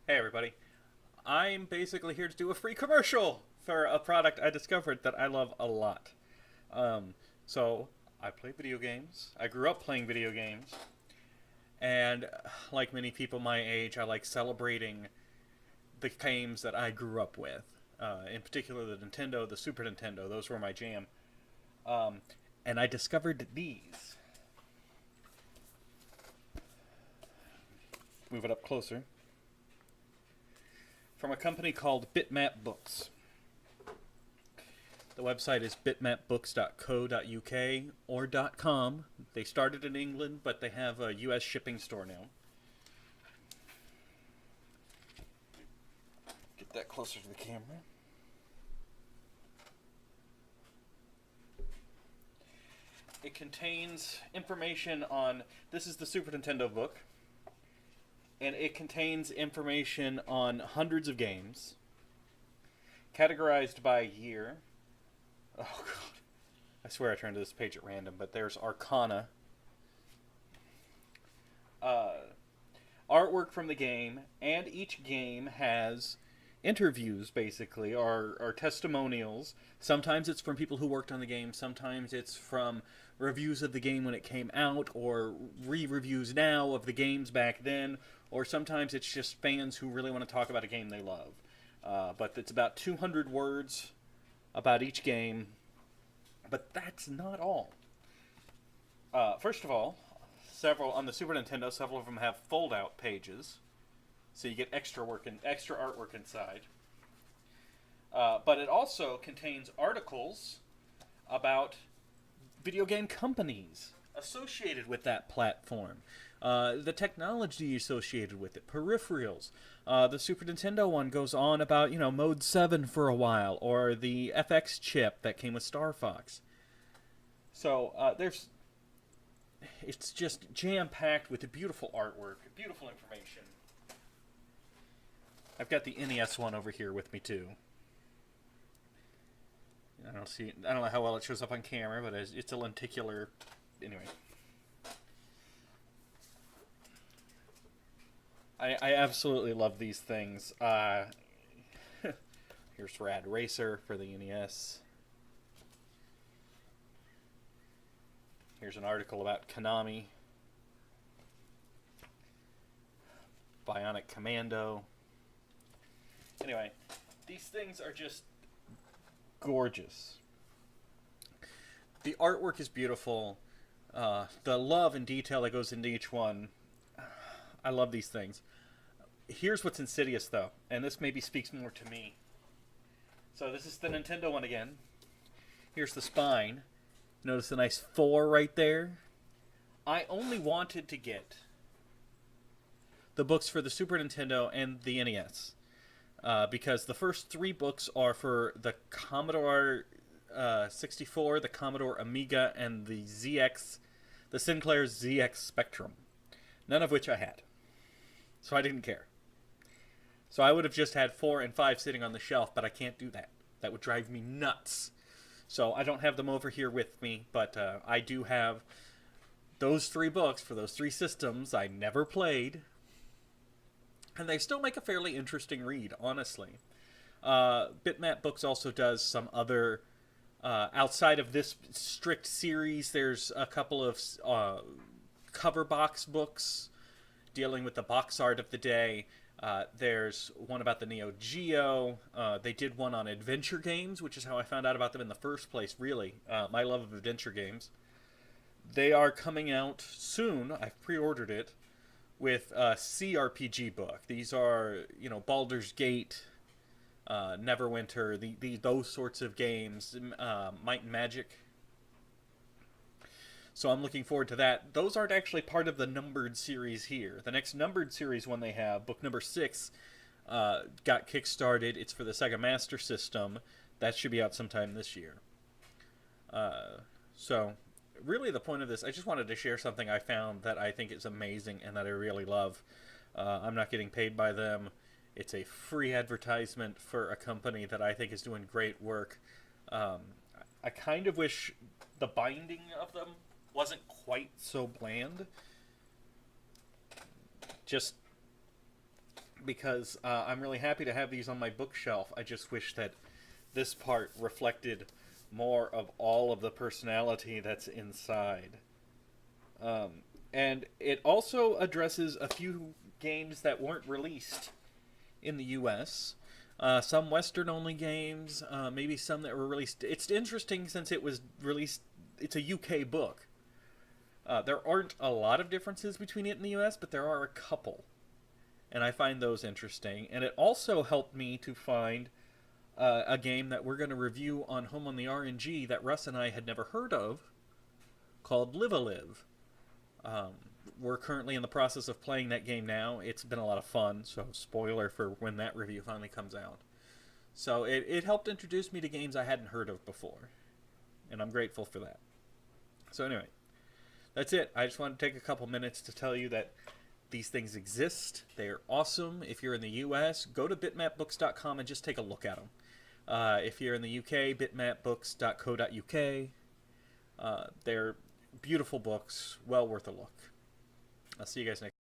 Hey everybody. I'm basically here to do a free commercial for a product I discovered that I love a lot. Um, so, I play video games. I grew up playing video games. And like many people my age, I like celebrating the games that I grew up with. In particular, the Nintendo, the Super Nintendo. Those were my jam. Um, and I discovered these. Move it up closer. From a company called Bitmap Books. The website is bitmapbooks.co.uk or .com. They started in England, but they have a US shipping store now. Get that closer to the camera. It contains information on, this is the Super Nintendo book, and it contains information on hundreds of games, categorized by year. Oh god. I swear I turned to this page at random, but there's Arcana. Uh, Artwork from the game, and each game has interviews, basically, or testimonials. Sometimes it's from people who worked on the game, sometimes it's from reviews of the game when it came out, or re-reviews now of the games back then, or sometimes it's just fans who really want to talk about a game they love. But it's about 200 words about each game. But that's not all. First of all, several on the Super Nintendo, several of them have fold-out pages, so you get extra artwork inside. But it also contains articles about video game companies associated with that platform, the technology associated with it, peripherals. The Super Nintendo one goes on about, Mode 7 for a while, or the FX chip that came with Star Fox. So it's just jam-packed with beautiful artwork, beautiful information. I've got the NES one over here with me too. I don't know how well it shows up on camera, but it's a lenticular. Anyway, I absolutely love these things. Here's Rad Racer for the NES. Here's an article about Konami. Bionic Commando. Anyway, these things are just gorgeous. The artwork is beautiful. The love and detail that goes into each one. I love these things. Here's what's insidious, though, and this maybe speaks more to me. So this is the Nintendo one again. Here's the spine. Notice the nice 4 right there. I only wanted to get the books for the Super Nintendo and the NES. Because the first 3 books are for the Commodore 64, the Commodore Amiga, and the Sinclair ZX Spectrum. None of which I had. So I didn't care. So I would have just had 4 and 5 sitting on the shelf, but I can't do that. That would drive me nuts. So I don't have them over here with me, but I do have those 3 books for those 3 systems I never played. And they still make a fairly interesting read, honestly. Bitmap Books also does some other, outside of this strict series, there's a couple of cover box books dealing with the box art of the day. There's one about the Neo Geo. They did one on adventure games, which is how I found out about them in the first place, really. My love of adventure games. They are coming out soon. I've pre-ordered it. With a CRPG book. These are, Baldur's Gate, Neverwinter, those sorts of games, Might and Magic. So I'm looking forward to that. Those aren't actually part of the numbered series here. The next numbered series one they have, book number 6, got kickstarted. It's for the Sega Master System. That should be out sometime this year. So really the point of this, I just wanted to share something I found that I think is amazing and that I really love. I'm not getting paid by them. It's a free advertisement for a company that I think is doing great work. I kind of wish the binding of them wasn't quite so bland. Just because I'm really happy to have these on my bookshelf. I just wish that this part reflected more of all of the personality that's inside. Um, and it also addresses a few games that weren't released in the U.S. Some Western-only games, maybe some that were released. It's interesting since it was released. It's a UK book. There aren't a lot of differences between it and the U.S., but there are a couple, and I find those interesting. And it also helped me to find a game that we're going to review on Home on the RNG that Russ and I had never heard of, called Live a Live. Um, we're currently in the process of playing that game now. It's been a lot of fun, so spoiler for when that review finally comes out. So it helped introduce me to games I hadn't heard of before, and I'm grateful for that. So anyway, that's it. I just want to take a couple minutes to tell you that these things exist. They are awesome. If you're in the US, go to bitmapbooks.com and just take a look at them. If you're in the UK, bitmapbooks.co.uk. They're beautiful books, well worth a look. I'll see you guys next